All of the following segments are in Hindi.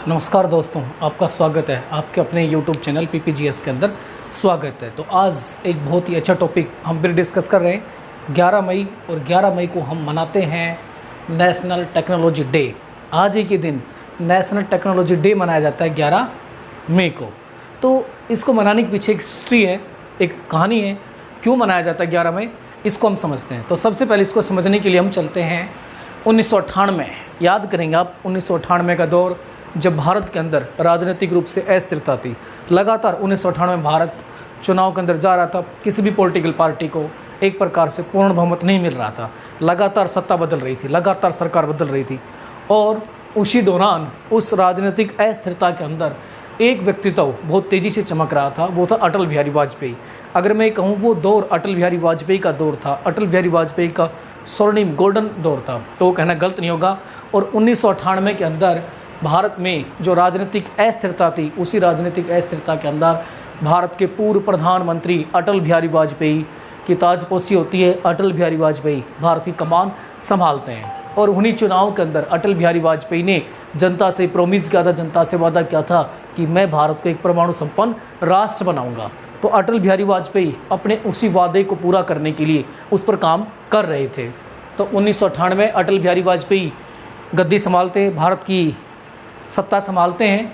नमस्कार दोस्तों, आपका स्वागत है आपके अपने YouTube चैनल PPGS के अंदर स्वागत है। तो आज एक बहुत ही अच्छा टॉपिक हम फिर डिस्कस कर रहे हैं। 11 मई और 11 मई को हम मनाते हैं नेशनल टेक्नोलॉजी डे। आज ही के दिन नेशनल टेक्नोलॉजी डे मनाया जाता है 11 मई को। तो इसको मनाने के पीछे एक हिस्ट्री है, एक कहानी है, क्यों मनाया जाता है 11 मई, इसको हम समझते हैं। तो सबसे पहले इसको समझने के लिए हम चलते हैं 1998। याद करेंगे आप 1998 का दौर, जब भारत के अंदर राजनीतिक रूप से अस्थिरता थी। लगातार 1998 में भारत चुनाव के अंदर जा रहा था, किसी भी पॉलिटिकल पार्टी को एक प्रकार से पूर्ण बहुमत नहीं मिल रहा था। लगातार सत्ता बदल रही थी, लगातार सरकार बदल रही थी। और उसी दौरान उस राजनीतिक अस्थिरता के अंदर एक व्यक्तित्व बहुत तेज़ी से चमक रहा था, वो था अटल बिहारी वाजपेयी। अगर मैं कहूँ वो दौर अटल बिहारी वाजपेयी का दौर था, अटल बिहारी वाजपेयी का स्वर्णिम गोल्डन दौर था, तो वो कहना गलत नहीं होगा। और 1998 के अंदर भारत में जो राजनीतिक अस्थिरता थी, उसी राजनीतिक अस्थिरता के अंदर भारत के पूर्व प्रधानमंत्री अटल बिहारी वाजपेयी की ताजपोशी होती है। अटल बिहारी वाजपेयी भारत की कमान संभालते हैं। और उन्हीं चुनाव के अंदर अटल बिहारी वाजपेयी ने जनता से प्रॉमिस किया था, जनता से वादा किया था कि मैं भारत को एक परमाणु संपन्न राष्ट्र बनाऊंगा। तो अटल बिहारी वाजपेयी अपने उसी वादे को पूरा करने के लिए उस पर काम कर रहे थे। तो 1998 में अटल बिहारी वाजपेयी गद्दी संभालते, भारत की सत्ता संभालते हैं।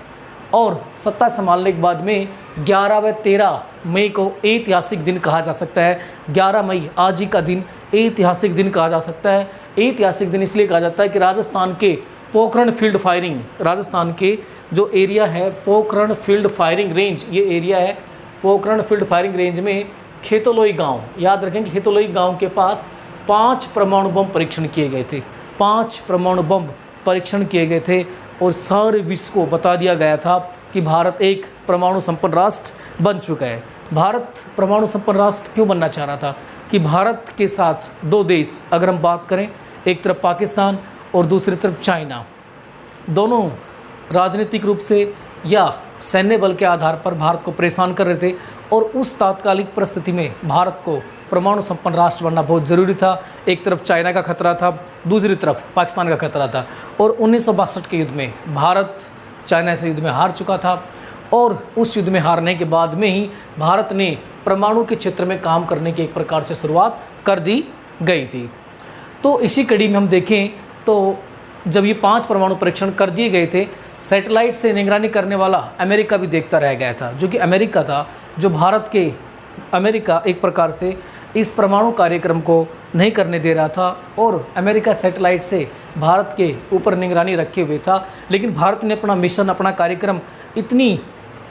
और सत्ता संभालने के बाद में 11 व 13 मई को ऐतिहासिक दिन कहा जा सकता है। 11 मई आज ही का दिन ऐतिहासिक दिन कहा जा सकता है। ऐतिहासिक दिन इसलिए कहा जाता है कि राजस्थान के पोखरण फील्ड फायरिंग, राजस्थान के जो एरिया है पोखरण फील्ड फायरिंग रेंज, ये एरिया है पोखरण फील्ड फायरिंग रेंज में खेतोलोई गांव, याद रखें कि खेतोलोई गांव के पास 5 परमाणु बम परीक्षण किए गए थे। 5 परमाणु बम परीक्षण किए गए थे और सारे विश्व को बता दिया गया था कि भारत एक परमाणु संपन्न राष्ट्र बन चुका है। भारत परमाणु संपन्न राष्ट्र क्यों बनना चाह रहा था कि भारत के साथ 2 देश, अगर हम बात करें, एक तरफ पाकिस्तान और दूसरी तरफ चाइना, दोनों राजनीतिक रूप से या सैन्य बल के आधार पर भारत को परेशान कर रहे थे। और उस तात्कालिक परिस्थिति में भारत को परमाणु संपन्न राष्ट्र बनना बहुत ज़रूरी था। एक तरफ चाइना का खतरा था, दूसरी तरफ पाकिस्तान का खतरा था। और 1962 के युद्ध में भारत चाइना से युद्ध में हार चुका था। और उस युद्ध में हारने के बाद में ही भारत ने परमाणु के क्षेत्र में काम करने की एक प्रकार से शुरुआत कर दी गई थी। तो इसी कड़ी में हम देखें तो जब ये 5 परमाणु परीक्षण कर दिए गए थे, सैटेलाइट से निगरानी करने वाला अमेरिका भी देखता रह गया था, जो कि अमेरिका था, जो भारत के अमेरिका एक प्रकार से इस परमाणु कार्यक्रम को नहीं करने दे रहा था। और अमेरिका सैटेलाइट से भारत के ऊपर निगरानी रखे हुए था। लेकिन भारत ने अपना मिशन, अपना कार्यक्रम इतनी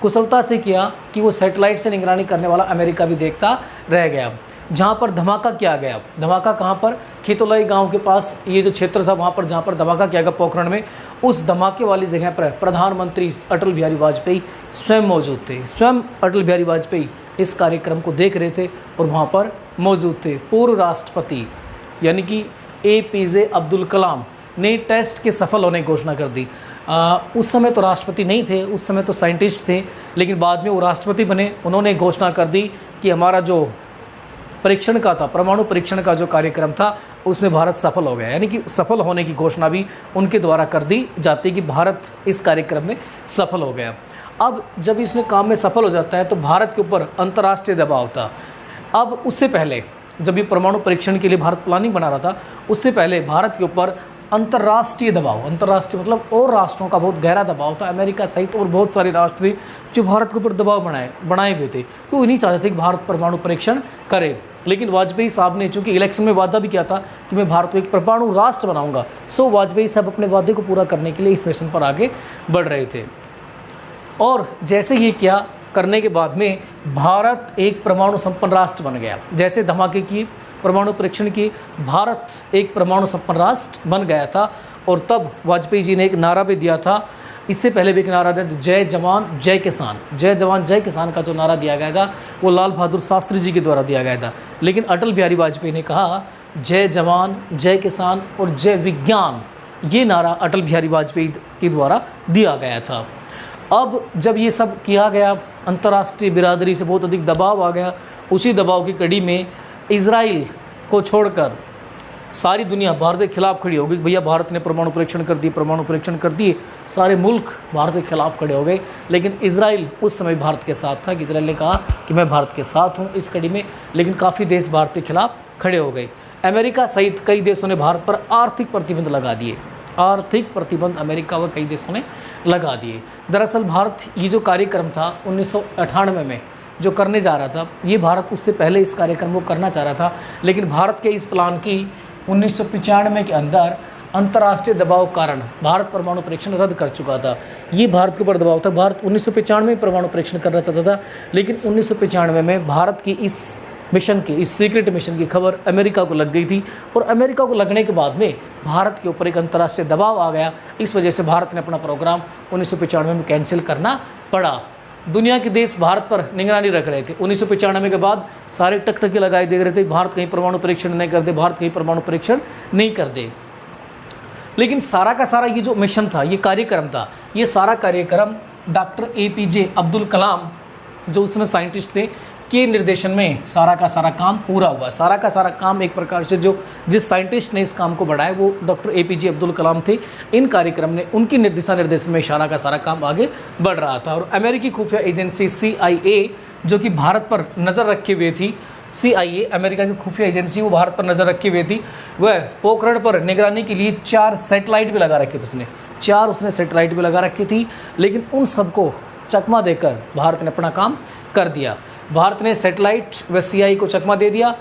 कुशलता से किया कि वो सैटेलाइट से निगरानी करने वाला अमेरिका भी देखता रह गया। जहाँ पर धमाका किया गया, धमाका कहाँ पर, खेतोलाई गांव के पास ये जो क्षेत्र था वहाँ पर जहाँ पर धमाका किया गया पोखरण में, उस धमाके वाली जगह पर प्रधानमंत्री अटल बिहारी वाजपेयी स्वयं मौजूद थे। स्वयं अटल बिहारी वाजपेयी इस कार्यक्रम को देख रहे थे और वहाँ पर मौजूद थे। पूर्व राष्ट्रपति यानी कि APJ अब्दुल कलाम ने टेस्ट के सफल होने की घोषणा कर दी। उस समय तो राष्ट्रपति नहीं थे, उस समय तो साइंटिस्ट थे, लेकिन बाद में वो राष्ट्रपति बने। उन्होंने घोषणा कर दी कि हमारा जो परीक्षण का था, परमाणु परीक्षण का जो कार्यक्रम था, उसमें भारत सफल हो गया। यानी कि सफल होने की घोषणा भी उनके द्वारा कर दी जाती कि भारत इस कार्यक्रम में सफल हो गया। अब जब इसमें काम में सफल हो जाता है तो भारत के ऊपर अंतर्राष्ट्रीय दबाव था। अब उससे पहले जब ये परमाणु परीक्षण के लिए भारत प्लानिंग बना रहा था, उससे पहले भारत के ऊपर अंतर्राष्ट्रीय दबाव, अंतर्राष्ट्रीय मतलब और राष्ट्रों का बहुत गहरा दबाव था। अमेरिका सहित और बहुत सारे राष्ट्र थे जो भारत के ऊपर दबाव बनाए हुए थे, क्यों नहीं चाहते थे कि भारत परमाणु परीक्षण करे। लेकिन वाजपेयी साहब ने चूंकि इलेक्शन में वादा भी किया था कि मैं भारत को एक परमाणु राष्ट्र बनाऊंगा, सो वाजपेयी साहब अपने वादे को पूरा करने के लिए इस मिशन पर आगे बढ़ रहे थे। और जैसे ये किया करने के बाद में भारत एक परमाणु संपन्न राष्ट्र बन गया। जैसे धमाके की परमाणु परीक्षण की, भारत एक परमाणु संपन्न राष्ट्र बन गया था। और तब वाजपेयी जी ने एक नारा भी दिया था, इससे पहले भी एक नारा दिया, जय जवान जय किसान। जय जवान जय किसान का जो नारा दिया गया था वो लाल बहादुर शास्त्री जी के द्वारा दिया गया था। लेकिन अटल बिहारी वाजपेयी ने कहा जय जवान जय किसान और जय विज्ञान, ये नारा अटल बिहारी वाजपेयी के द्वारा दिया गया था। अब जब ये सब किया गया, अंतर्राष्ट्रीय बिरादरी से बहुत अधिक दबाव आ गया। उसी दबाव की कड़ी में इजराइल को छोड़कर सारी दुनिया भारत के खिलाफ खड़ी हो गई, भैया भारत ने परमाणु परीक्षण कर दिए, परमाणु परीक्षण कर दिए, सारे मुल्क भारत के खिलाफ खड़े हो गए। लेकिन इजराइल उस समय भारत के साथ था कि इजराइल ने कहा कि मैं भारत के साथ हूँ इस कड़ी में, लेकिन काफ़ी देश भारत के खिलाफ खड़े हो गए। अमेरिका सहित कई देशों ने भारत पर आर्थिक प्रतिबंध लगा दिए, आर्थिक प्रतिबंध अमेरिका व कई देशों ने लगा दिए। दरअसल भारत ये जो कार्यक्रम था 1998 में जो करने जा रहा था, ये भारत उससे पहले इस कार्यक्रम को करना चाह रहा था, लेकिन भारत के इस प्लान की 1995 के अंदर अंतर्राष्ट्रीय दबाव कारण भारत परमाणु परीक्षण रद्द कर चुका था। ये भारत के ऊपर दबाव था। भारत 1995 में परमाणु परीक्षण करना चाहता था, लेकिन 1995 में भारत की इस मिशन की, इस सीक्रेट मिशन की खबर अमेरिका को लग गई थी, और अमेरिका को लगने के बाद में भारत के ऊपर एक अंतर्राष्ट्रीय दबाव आ गया। इस वजह से भारत ने अपना प्रोग्राम 1995 में कैंसिल करना पड़ा। दुनिया के देश भारत पर निगरानी रख रहे थे। 1995 के बाद सारे टकटकी लगाए दे रहे थे, भारत कहीं परमाणु परीक्षण नहीं कर दे, भारत कहीं परमाणु परीक्षण नहीं कर दे। लेकिन सारा का सारा ये जो मिशन था, ये कार्यक्रम था, ये सारा कार्यक्रम डॉक्टर APJ अब्दुल कलाम जो उसमें साइंटिस्ट थे के निर्देशन में सारा का सारा काम पूरा हुआ। सारा का सारा काम एक प्रकार से जो जिस साइंटिस्ट ने इस काम को बढ़ाया वो डॉक्टर APJ अब्दुल कलाम थे। इन कार्यक्रम ने उनकी दिशा निर्देशन में सारा का सारा काम आगे बढ़ रहा था। और अमेरिकी खुफिया एजेंसी CIA जो कि भारत पर नज़र रखे हुए थी, CIA अमेरिका की खुफिया एजेंसी, वो भारत पर नज़र रखी हुई थी। वह पोखरण पर निगरानी के लिए 4 सैटेलाइट भी लगा रखे थे, उसने सैटेलाइट भी लगा रखी थी। लेकिन उन सबको चकमा देकर भारत ने अपना काम कर दिया। भारत ने सैटेलाइट व CIA को चकमा दे दिया,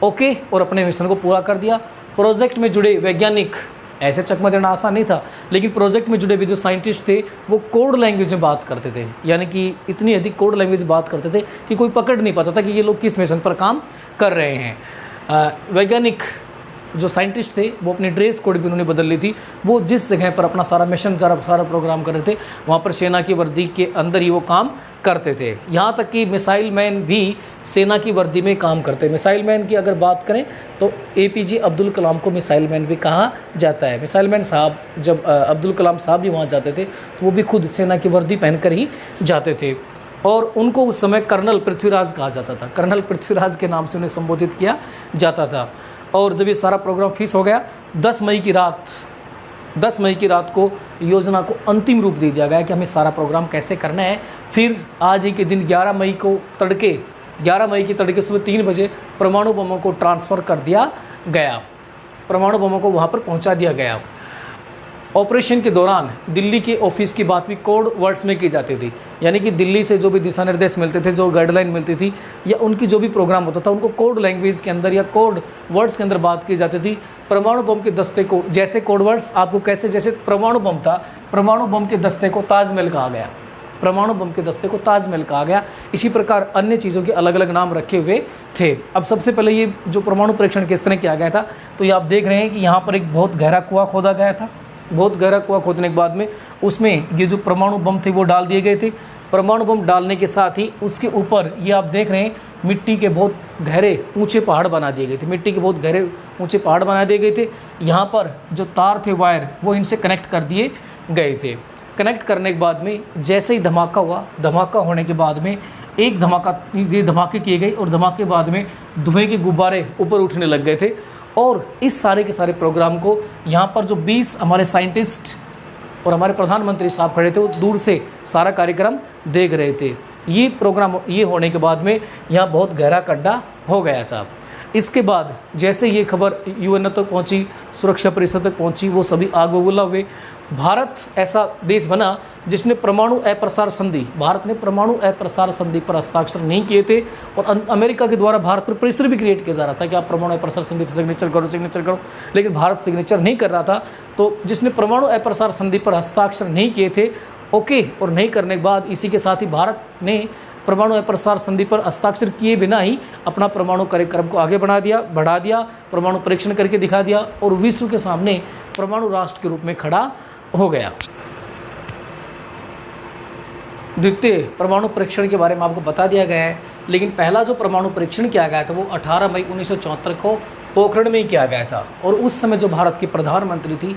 ओके, और अपने मिशन को पूरा कर दिया। प्रोजेक्ट में जुड़े वैज्ञानिक, ऐसे चकमा देना आसान नहीं था, लेकिन प्रोजेक्ट में जुड़े भी जो साइंटिस्ट थे वो कोड लैंग्वेज में बात करते थे, यानी कि इतनी अधिक कोड लैंग्वेज में बात करते थे कि कोई पकड़ नहीं पाता था कि ये लोग किस मिशन पर काम कर रहे हैं। वैज्ञानिक जो साइंटिस्ट थे वो अपनी ड्रेस कोड भी उन्होंने बदल ली थी। वो जिस जगह पर अपना सारा मिशन सारा प्रोग्राम कर रहे थे वहाँ पर सेना की वर्दी के अंदर ही वो काम करते थे। यहाँ तक कि मिसाइल मैन भी सेना की वर्दी में काम करते हैं। मिसाइल मैन की अगर बात करें तो APJ अब्दुल कलाम को मिसाइल मैन भी कहा जाता है। मिसाइल मैन साहब जब अब्दुल कलाम साहब भी वहाँ जाते थे तो वो भी खुद सेना की वर्दी पहनकर ही जाते थे, और उनको उस समय कर्नल पृथ्वीराज कहा जाता था। कर्नल पृथ्वीराज के नाम से उन्हें संबोधित किया जाता था। और जब ये सारा प्रोग्राम फिक्स हो गया 10 मई की रात को योजना को अंतिम रूप दे दिया गया कि हमें सारा प्रोग्राम कैसे करना है। फिर आज ही के दिन 11 मई की तड़के सुबह 3 बजे परमाणु बमों को ट्रांसफ़र कर दिया गया, परमाणु बमों को वहाँ पर पहुँचा दिया गया। ऑपरेशन के दौरान दिल्ली के ऑफिस की बात भी कोड वर्ड्स में की जाती थी, यानी कि दिल्ली से जो भी दिशा निर्देश मिलते थे, जो गाइडलाइन मिलती थी या उनकी जो भी प्रोग्राम होता था, उनको कोड लैंग्वेज के अंदर या कोड वर्ड्स के अंदर बात की जाती थी। परमाणु बम के दस्ते को जैसे कोड वर्ड्स आपको कैसे, जैसे परमाणु बम था, परमाणु बम के दस्ते को ताजमहल कहा गया, परमाणु बम के दस्ते को ताजमहल कहा गया। इसी प्रकार अन्य चीज़ों के अलग अलग नाम रखे हुए थे। अब सबसे पहले ये जो परमाणु परीक्षण किस तरह किया गया था, तो ये आप देख रहे हैं कि यहाँ पर एक बहुत गहरा कुआं खोदा गया था। बहुत गहरा कुआं खोदने के बाद में उसमें ये जो परमाणु बम थे वो डाल दिए गए थे। परमाणु बम डालने के साथ ही उसके ऊपर ये आप देख रहे हैं मिट्टी के बहुत गहरे ऊंचे पहाड़ बना दिए गए थे, मिट्टी के बहुत गहरे ऊंचे पहाड़ बना दिए गए थे। यहाँ पर जो तार थे, वायर, वो इनसे कनेक्ट कर दिए गए थे। कनेक्ट करने के बाद में जैसे ही धमाका हुआ, धमाका होने के बाद में एक धमाके किए गए और धमाके बाद में धुएँ के गुब्बारे ऊपर उठने लग गए थे। और इस सारे के सारे प्रोग्राम को यहाँ पर जो 20 हमारे साइंटिस्ट और हमारे प्रधानमंत्री साहब खड़े थे वो दूर से सारा कार्यक्रम देख रहे थे। ये प्रोग्राम ये होने के बाद में यहाँ बहुत गहरा गड्ढा हो गया था। इसके बाद जैसे ये खबर UN तक पहुँची, सुरक्षा परिषद तक पहुँची, वो सभी आग बबूला हुए। भारत ऐसा देश बना जिसने परमाणु अप्रसार संधि, भारत ने परमाणु अप्रसार संधि पर हस्ताक्षर नहीं किए थे, और अमेरिका के द्वारा भारत पर प्रेशर भी क्रिएट किया जा रहा था कि आप परमाणु अप्रसार संधि पर सिग्नेचर करो, लेकिन भारत सिग्नेचर नहीं कर रहा था। तो जिसने परमाणु अप्रसार संधि पर हस्ताक्षर नहीं किए थे, ओके, और नहीं करने के बाद इसी के साथ ही भारत ने परमाणु अप्रसार संधि पर हस्ताक्षर किए बिना ही अपना परमाणु कार्यक्रम को आगे बढ़ा दिया, परमाणु परीक्षण करके दिखा दिया और विश्व के सामने परमाणु राष्ट्र के रूप में खड़ा हो गया। द्वितीय परमाणु परीक्षण के बारे में आपको बता दिया गया है, लेकिन पहला जो परमाणु परीक्षण किया गया था वो 18 मई 1974 को पोखरण में किया गया था। और उस समय जो भारत की प्रधानमंत्री थी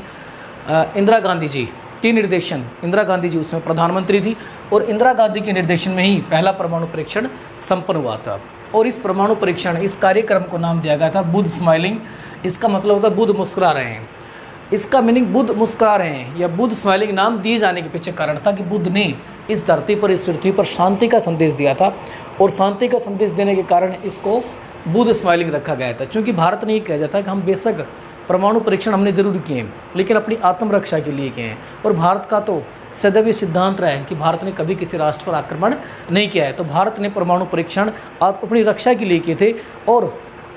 इंदिरा गांधी जी के निर्देशन, इंदिरा गांधी जी उसमें प्रधानमंत्री थी, और इंदिरा गांधी के निर्देशन में ही पहला परमाणु परीक्षण संपन्न हुआ था। और इस परमाणु परीक्षण, इस कार्यक्रम को नाम दिया गया था बुद्ध स्माइलिंग इसका मतलब होता है बुध मुस्कुरा रहे हैं। इसका मीनिंग बुध मुस्कुरा रहे हैं या बुध स्माइलिंग नाम दिए जाने के पीछे कारण था कि बुध ने इस धरती पर, इस पृथ्वी पर शांति का संदेश दिया था और शांति का संदेश देने के कारण इसको बुध स्माइलिंग रखा गया था। क्योंकि भारत ने ये कहा जाता है कि हम बेशक परमाणु परीक्षण हमने जरूर किए हैं लेकिन अपनी आत्मरक्षा के लिए किए हैं, और भारत का तो सदैव सिद्धांत रहा है कि भारत ने कभी किसी राष्ट्र पर आक्रमण नहीं किया है। तो भारत ने परमाणु परीक्षण अपनी रक्षा के लिए किए थे और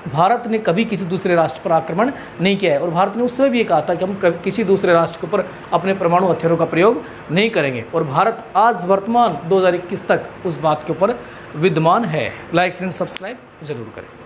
भारत ने कभी किसी दूसरे राष्ट्र पर आक्रमण नहीं किया है। और भारत ने उस समय भी ये कहा था कि हम किसी दूसरे राष्ट्र के ऊपर अपने परमाणु हथियारों का प्रयोग नहीं करेंगे, और भारत आज वर्तमान 2021 तक उस बात के ऊपर विद्यमान है। लाइक एंड सब्सक्राइब जरूर करें।